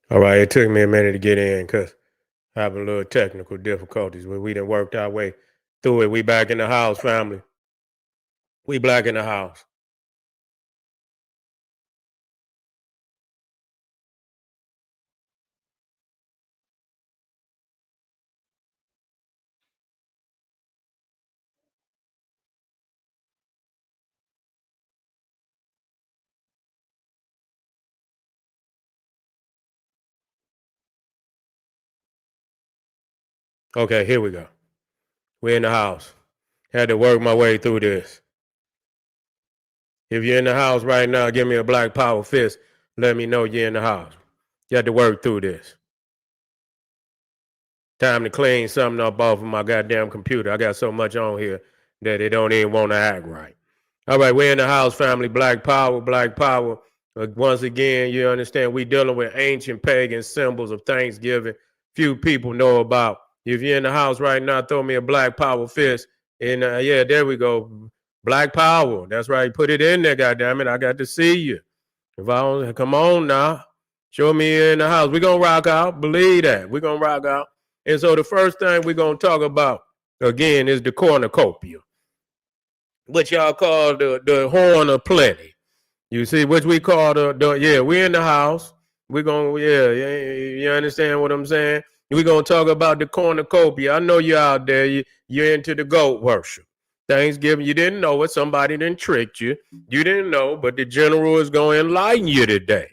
All right, it took me a minute to get in because having a little technical difficulties, but we done worked our way through it. We back in the house, family. We back in the house. Okay, here we go. We in the house. Had to work my way through this. If you're in the house right now, give me a black power fist. Let me know you're in the house. You had to work through this. Time to clean something up off of my goddamn computer. I got so much on here that it don't even want to act right. All right, we're in the house, family. Black power, black power. Once again, you understand we dealing with ancient pagan symbols of Thanksgiving. Few people know about. If you're in the house right now, throw me a black power fist. And yeah, there we go. Black power. That's right. Put it in there, goddammit. I got to see you. If I don't, come on now. Show me you're in the house. We're going to rock out. Believe that. We're going to rock out. And so the first thing we're going to talk about, again, is the cornucopia, which y'all call the horn of plenty. You see, which we call yeah, we in the house. We're going, yeah, you understand what I'm saying? We're going to talk about the cornucopia. I know you're out there. You're into the goat worship. Thanksgiving, you didn't know it. Somebody didn't trick you. You didn't know, but the general is going to enlighten you today.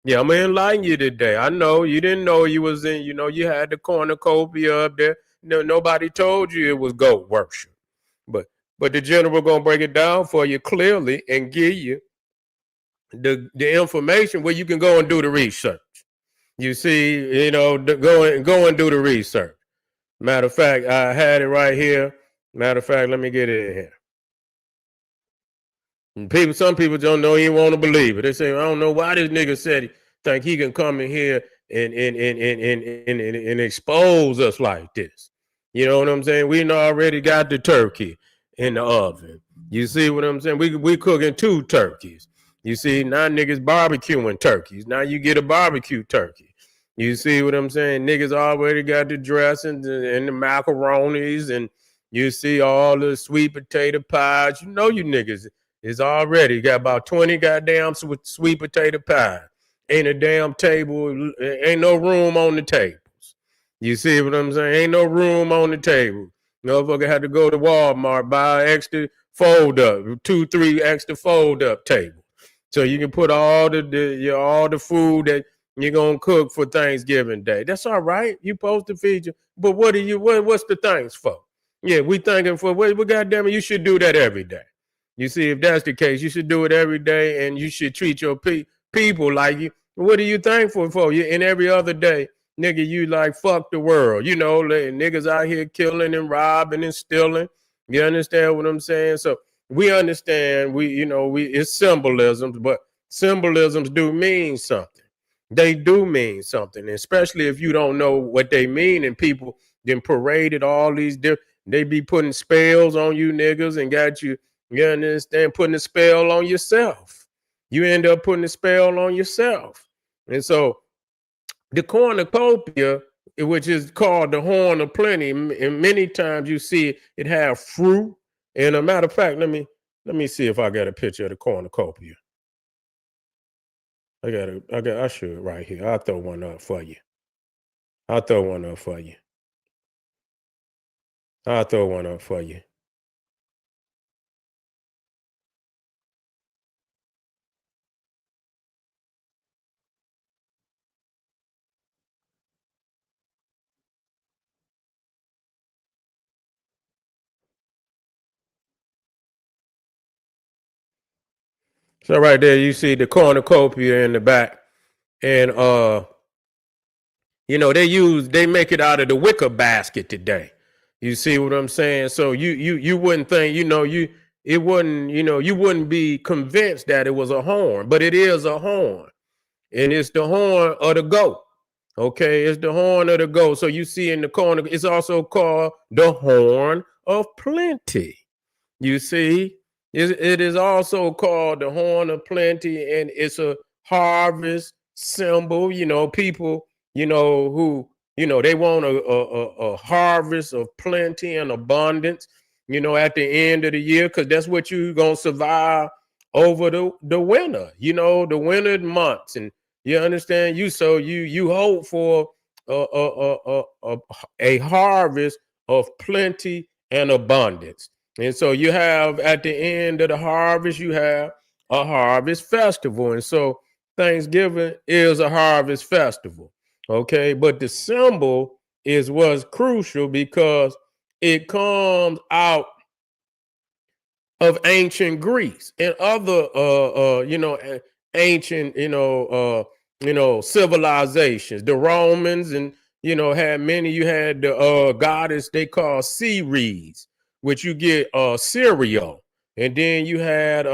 Yeah, I'm going to enlighten you today. I know you didn't know you was in, you had the cornucopia up there. No, nobody told you it was goat worship. But the general going to break it down for you clearly and give you the information where you can go and do the research. You see, go and do the research. Matter of fact, I had it right here. Matter of fact, let me get it in here. And some people don't know, even want to believe it. They say, I don't know why this nigga said he think he can come in here and expose us like this. You know what I'm saying? We already got the turkey in the oven. You see what I'm saying? We cooking 2 turkeys. You see, now niggas barbecuing turkeys. Now you get a barbecue turkey. You see what I'm saying? Niggas already got the dressings and the macaronis, and you see all the sweet potato pies. You know you niggas is already got about 20 goddamn sweet potato pie. Ain't a damn table, ain't no room on the tables. You see what I'm saying? Ain't no room on the table. Motherfucker had to go to Walmart, buy an extra fold up, 2, 3 extra fold up tables. So you can put all the food that you're gonna cook for Thanksgiving Day. That's all right. You supposed to feed you. But what's the thanks for? Yeah, we thanking for what goddamn it, you should do that every day. You see, if that's the case, you should do it every day, and you should treat your people like you. What are you thankful for? You and every other day, nigga, you like fuck the world. Niggas out here killing and robbing and stealing. You understand what I'm saying? So we understand. It's symbolisms, but symbolisms do mean something. They do mean something, especially if you don't know what they mean, and people then paraded all these different. They be putting spells on you niggas and got you. You understand? Putting a spell on yourself. You end up putting a spell on yourself. And so the cornucopia, which is called the horn of plenty, and many times you see it have fruit. And a matter of fact, let me see if I got a picture of the cornucopia. I should right here. I'll throw one up for you. I'll throw one up for you. I'll throw one up for you. So right there, you see the cornucopia in the back, and they make it out of the wicker basket today. You see what I'm saying? So you wouldn't think, you wouldn't be convinced that it was a horn, but it is a horn. And it's the horn of the goat. Okay, it's the horn of the goat. So you see in the corner, it's also called the horn of plenty. You see, it is also called the horn of plenty, and it's a harvest symbol. People, who, they want a harvest of plenty and abundance, at the end of the year, because that's what you're going to survive over the winter, the winter months. And you understand, so you hope for a harvest of plenty and abundance. And so you have, at the end of the harvest, you have a harvest festival. And so Thanksgiving is a harvest festival. Okay. But the symbol is what's crucial, because it comes out of ancient Greece and other ancient civilizations. The Romans, and had many. You had the goddess they call Ceres, which you get cereal. And then you had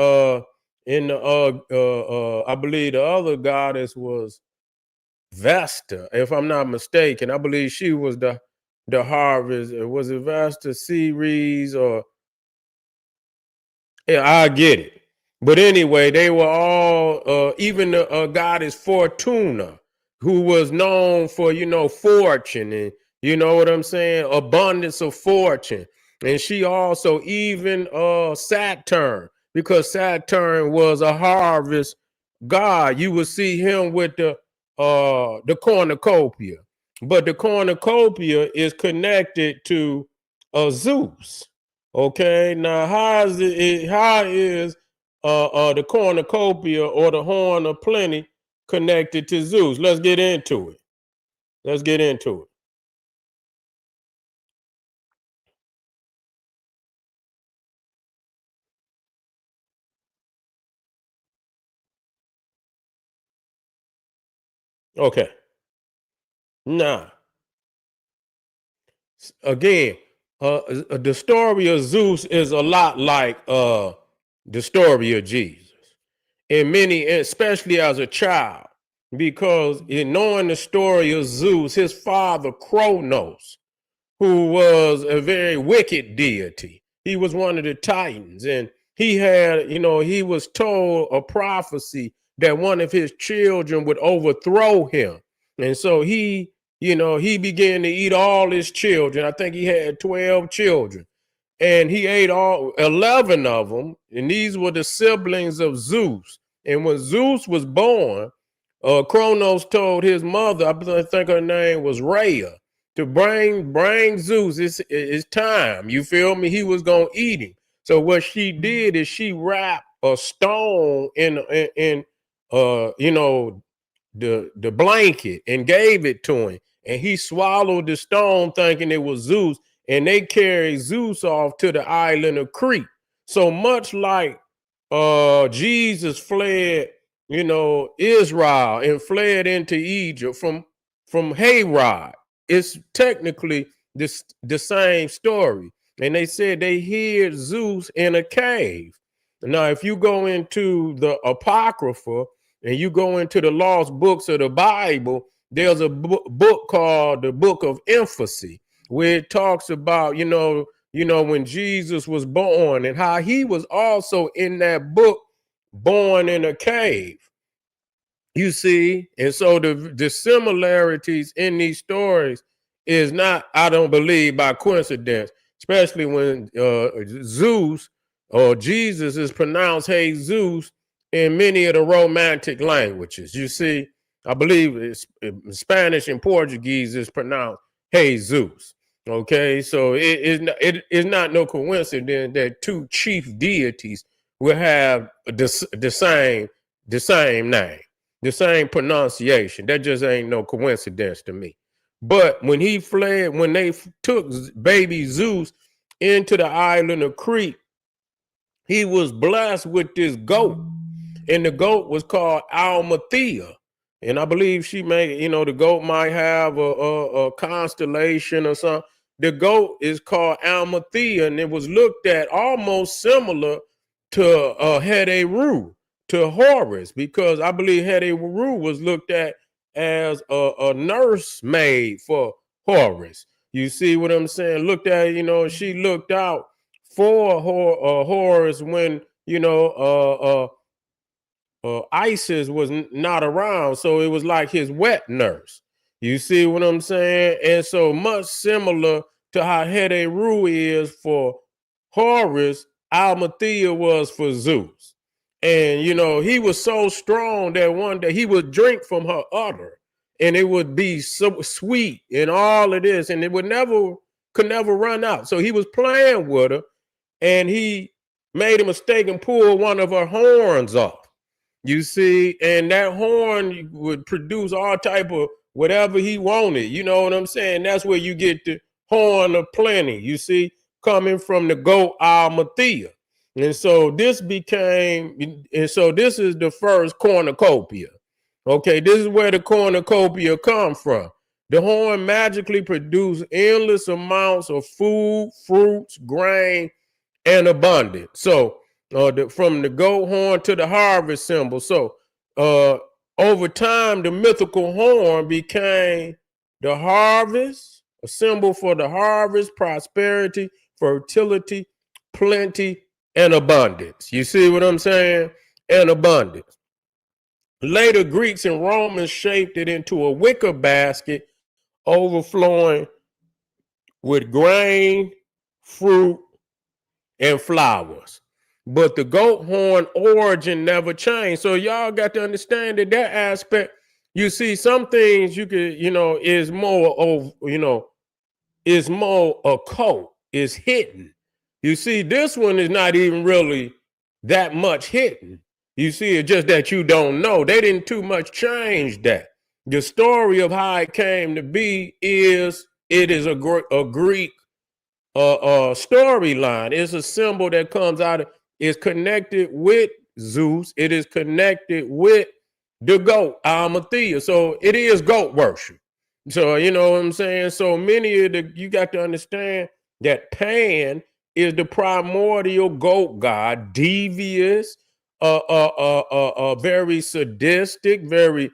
in the I believe the other goddess was Vesta, if I'm not mistaken. I believe she was the harvest. Was it Vesta, Ceres, or yeah, I get it. But anyway, they were all, even the goddess Fortuna, who was known for, fortune, and you know what I'm saying? Abundance of fortune. And she also, even Saturn, because Saturn was a harvest god. You would see him with the cornucopia. But the cornucopia is connected to Zeus. Okay, now how is the cornucopia, or the horn of plenty, connected to Zeus? Let's get into it. Let's get into it. Okay. Now, again, the story of Zeus is a lot like the story of Jesus. In many, especially as a child, because in knowing the story of Zeus, his father Kronos, who was a very wicked deity. He was one of the titans, and he had, he was told a prophecy that one of his children would overthrow him. And so he began to eat all his children. I think he had 12 children, and he ate all 11 of them, and these were the siblings of Zeus. And when Zeus was born, Kronos told his mother, I think her name was Rhea, to bring Zeus. It's time. You feel me? He was gonna eat him. So what she did is she wrapped a stone in the blanket and gave it to him, and he swallowed the stone thinking it was Zeus, and they carried Zeus off to the island of Crete. So much like Jesus fled, Israel, and fled into Egypt from Hayrod. It's technically the same story. And they said they hid Zeus in a cave. Now, if you go into the Apocrypha and you go into the lost books of the Bible, there's a book called the Book of Infancy, where it talks about, when Jesus was born, and how he was also in that book born in a cave. You see, and so the similarities in these stories is not, I don't believe, by coincidence, especially when Zeus or Jesus is pronounced "Hey Zeus" in many of the Romantic languages. You see, I believe it's Spanish and Portuguese is pronounced "Hey Zeus." Okay, so it is not no coincidence that two chief deities will have the same name, the same pronunciation. That just ain't no coincidence to me. But when he fled, when they took baby Zeus into the island of Crete, he was blessed with this goat, and the goat was called Almathea. And I believe she may, the goat might have a constellation or something. The goat is called Almathea, and it was looked at almost similar to Heru, to Horus, because I believe Heru was looked at as a nursemaid for Horus. You see what I'm saying? Looked at, she looked out for Horus when, Isis was not around, so it was like his wet nurse. You see what I'm saying? And so much similar to how Heru is for Horus, Almathea was for Zeus. And, he was so strong that one day he would drink from her udder and it would be so sweet and all of this, and it could never run out. So he was playing with her and he made a mistake and pulled one of her horns off. You see, and that horn would produce all type of whatever he wanted. You know what I'm saying? That's where you get the horn of plenty, you see, coming from the goat Almathea. And so this is the first cornucopia. Okay, this is where the cornucopia come from. The horn magically produced endless amounts of food, fruits, grain, and abundance. So from the goat horn to the harvest symbol. So over time, the mythical horn became the harvest, a symbol for the harvest, prosperity, fertility, plenty, and abundance. You see what I'm saying? And abundance. Later, Greeks and Romans shaped it into a wicker basket overflowing with grain, fruit, and flowers. But the goat horn origin never changed. So y'all got to understand that aspect. You see, some things you could, is more of, is more occult, is hidden. You see, this one is not even really that much hidden. You see, it's just that you don't know. They didn't too much change that. The story of how it came to be is it is a Greek storyline. It's a symbol that comes out of, is connected with Zeus. It is connected with the goat, Almathea. So it is goat worship. So, you know what I'm saying? So many of you got to understand that Pan is the primordial goat god, devious, very sadistic, very,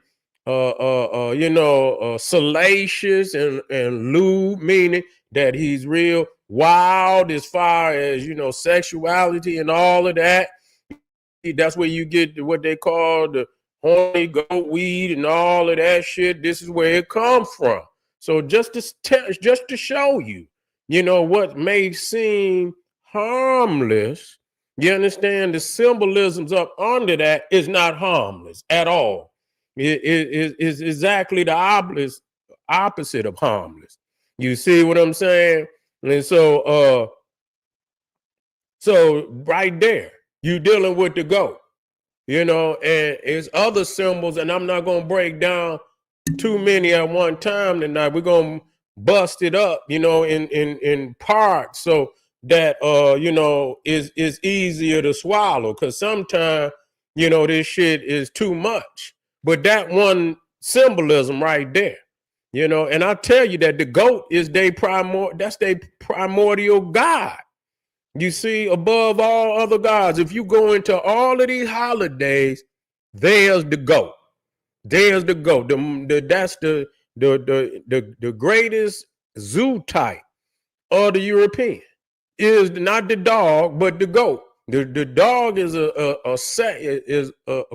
salacious and lewd, meaning that he's real wild as far as, sexuality and all of that. That's where you get what they call the horny goat weed and all of that shit. This is where it comes from. So just to show you, what may seem harmless, you understand the symbolisms up under that is not harmless at all. It is exactly the opposite of harmless. You see what I'm saying? And so right there, you dealing with the goat, and it's other symbols, and I'm not going to break down too many at one time tonight. We're going to bust it up, in parts so that, is easier to swallow, because sometimes, this shit is too much. But that one symbolism right there, and I tell you that the goat is their primordial god. You see, above all other gods, if you go into all of these holidays, there's the goat. There's the goat. That's the greatest zoo type of the European. Is not the dog, but the goat. The dog is a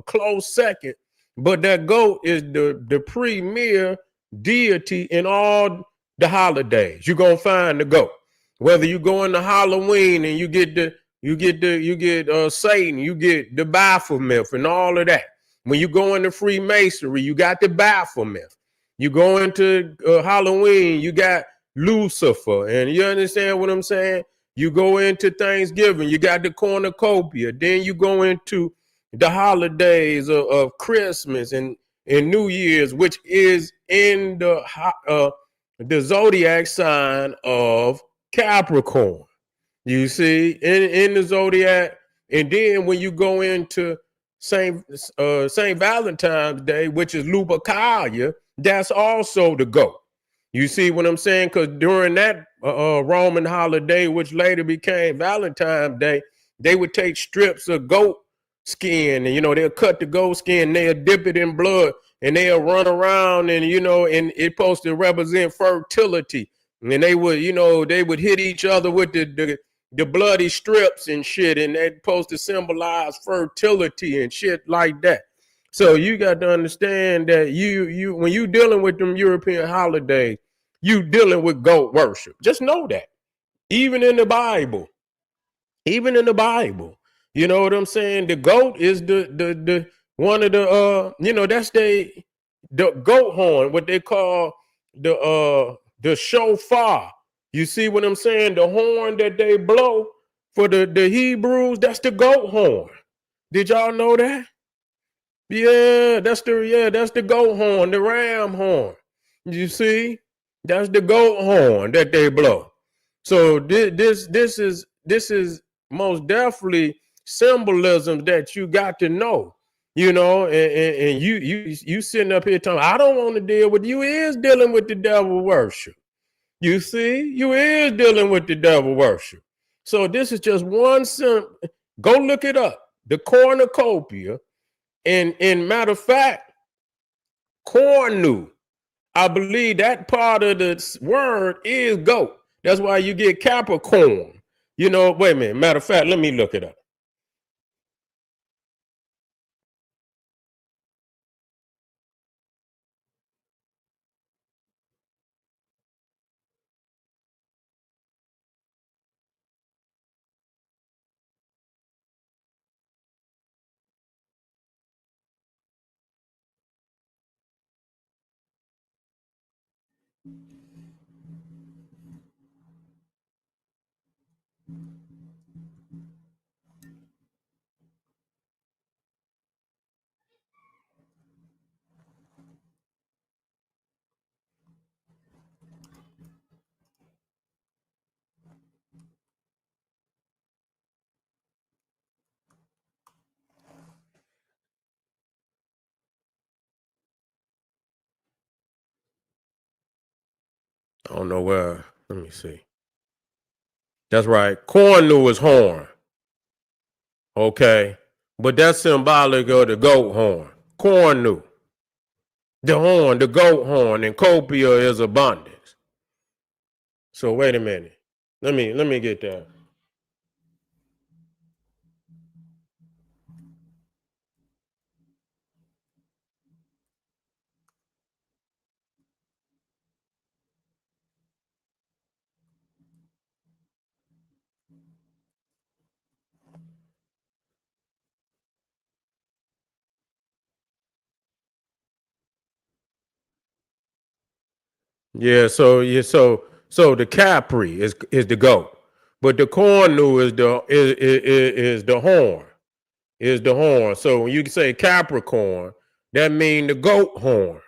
close second, but that goat is the premier deity in all the holidays. You're gonna find the goat. Whether you go into Halloween and you get Satan, you get the Baphomet and all of that. When you go into Freemasonry, you got the Baphomet. You go into Halloween, you got Lucifer, and you understand what I'm saying? You go into Thanksgiving, you got the cornucopia. Then you go into the holidays of Christmas and New Year's, which is in the zodiac sign of Capricorn. You see, in the zodiac. And then when you go into Saint Valentine's Day, which is Lupercalia, that's also the goat. You see what I'm saying? Because during that Roman holiday, which later became Valentine's Day, they would take strips of goat skin and, they'll cut the goat skin, they'll dip it in blood, and they'll run around and, and it's supposed to represent fertility. And they would, they would hit each other with the the bloody strips and shit, and they're supposed to symbolize fertility and shit like that. So you got to understand that you when you dealing with them European holidays, you dealing with goat worship. Just know that. Even in the Bible. Even in the Bible. You know what I'm saying? The goat is the one of the that's the goat horn, what they call the shofar. You see what I'm saying? The horn that they blow for the Hebrews, that's the goat horn. Did y'all know that? Yeah, that's the goat horn, the ram horn. You see? That's the goat horn that they blow. So this is most definitely symbolism that you got to know. And you sitting up here telling, I don't want to deal with you. Is dealing with the devil worship. You see, you is dealing with the devil worship. So this is just one go look it up. The cornucopia. And matter of fact, cornu, I believe that part of the word is goat. That's why you get Capricorn. Wait a minute. Matter of fact, let me look it up. I don't know where. Let me see. That's right. Cornu is horn. Okay. But that's symbolic of the goat horn. Cornu. The horn, the goat horn, and copia is abundance. So wait a minute. Let me get that. So the Capri is the goat, but the cornu is the horn, is the horn. So when you say Capricorn, that means the goat horn.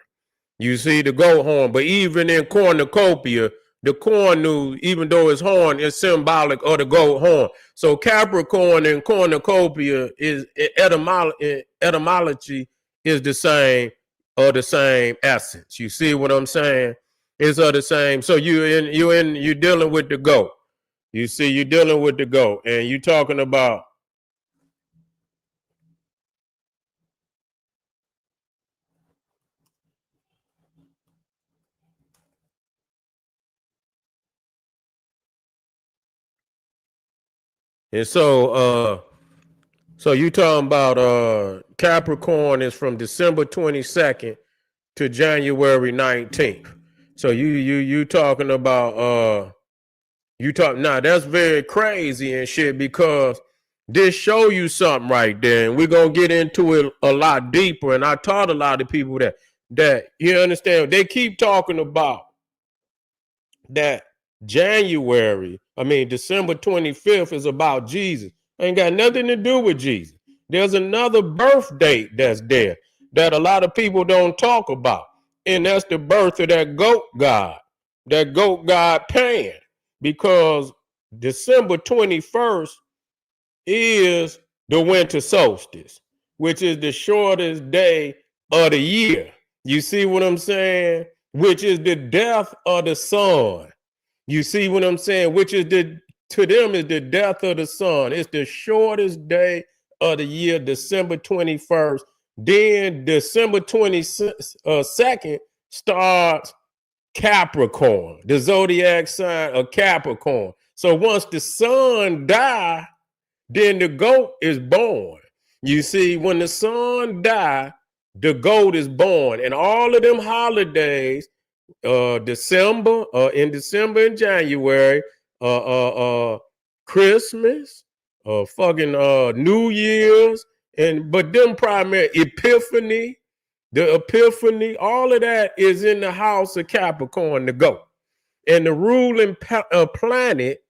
You see the goat horn, but even in cornucopia, the cornu, even though it's horn, is symbolic of the goat horn. So Capricorn and cornucopia is etymology is the same or the same essence. You see what I'm saying? It's of the same. So you dealing with the goat. You see, you're dealing with the goat, and you talking about. And so you talking about Capricorn is from December 22nd to January 19th. So you talking about now that's very crazy and shit, because this show you something right there, and we're gonna get into it a lot deeper. And I taught a lot of people that you understand, they keep talking about that December 25th is about Jesus. Ain't got nothing to do with Jesus. There's another birth date that's there that a lot of people don't talk about. And that's the birth of that goat god Pan. Because December 21st is the winter solstice, which is the shortest day of the year. You see what I'm saying? Which is the death of the sun. You see what I'm saying? Which is to them is the death of the sun. It's the shortest day of the year, December 21st. Then December 22nd starts Capricorn, the zodiac sign of Capricorn. So once the son die, then the goat is born. You see, when the son die, the goat is born. And all of them holidays, December, in December and January, Christmas, fucking New Year's, but them primary Epiphany, the Epiphany, all of that is in the house of Capricorn, the goat. And the ruling planet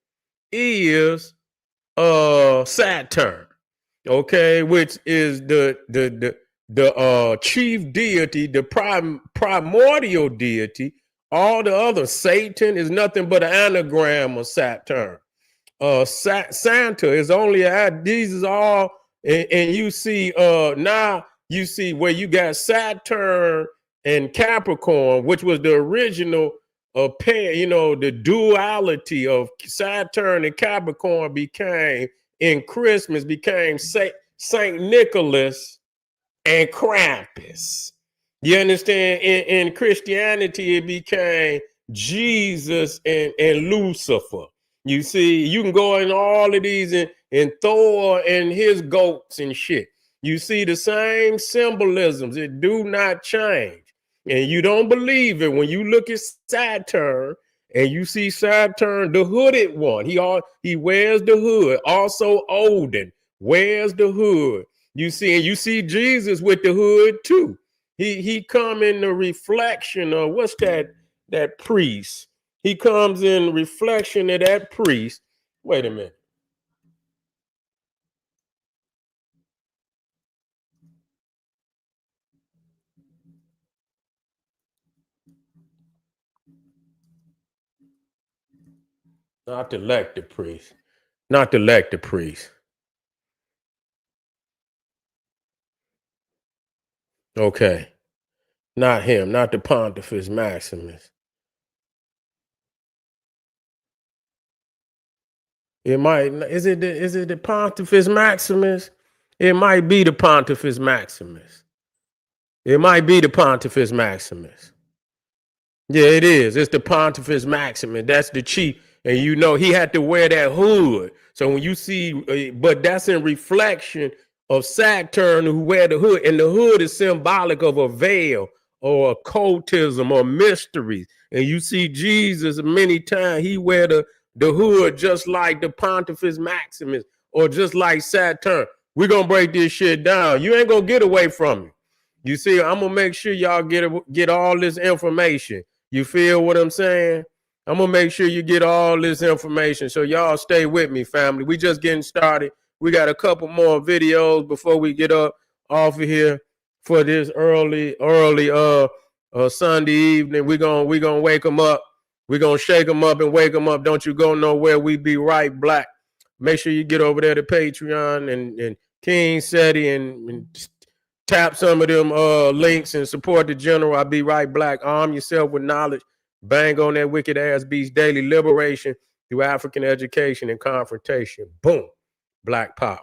is Saturn, okay, which is the chief deity, the primordial deity. All the other, Satan is nothing but an anagram of Saturn. Santa is only these is all, and you see now you see where you got Saturn and Capricorn, which was the original pair, you know, the duality of Saturn and Capricorn became in Christmas became Saint Nicholas and Krampus. You understand? In Christianity, it became Jesus and Lucifer. You see, you can go in all of these and Thor and his goats and shit. You see the same symbolisms. It do not change. And you don't believe it when you look at Saturn and you see Saturn, the hooded one. He wears the hood. Also Odin wears the hood. You see, and you see Jesus with the hood too. He come in the reflection of what's that priest. He comes in reflection of that priest. Wait a minute. Not the elected priest. Not the elected priest. Okay. Not him. Not the Pontifex Maximus. It might, is it the Pontifex Maximus? It might be the Pontifex Maximus. It might be the Pontifex Maximus. Yeah, it is. It's the Pontifex Maximus. That's the chief. And you know, he had to wear that hood. So when you see, but that's in reflection of Saturn who wear the hood. And the hood is symbolic of a veil or occultism or mysteries. And you see Jesus many times, he wear the hood just like the Pontifex Maximus or just like Saturn. We're going to break this shit down. You ain't going to get away from it. You see, I'm going to make sure y'all get all this information. You feel what I'm saying? I'm going to make sure you get all this information. So y'all stay with me, family. We just getting started. We got a couple more videos before we get up off of here for this early Sunday evening. We're gonna wake them up. We're going to shake them up and wake them up. Don't you go nowhere. We be right black. Make sure you get over there to Patreon and King SETI and tap some of them links and support the general. I'll be right black. Arm yourself with knowledge. Bang on that wicked ass beast. Daily liberation through African education and confrontation. Boom. Black power.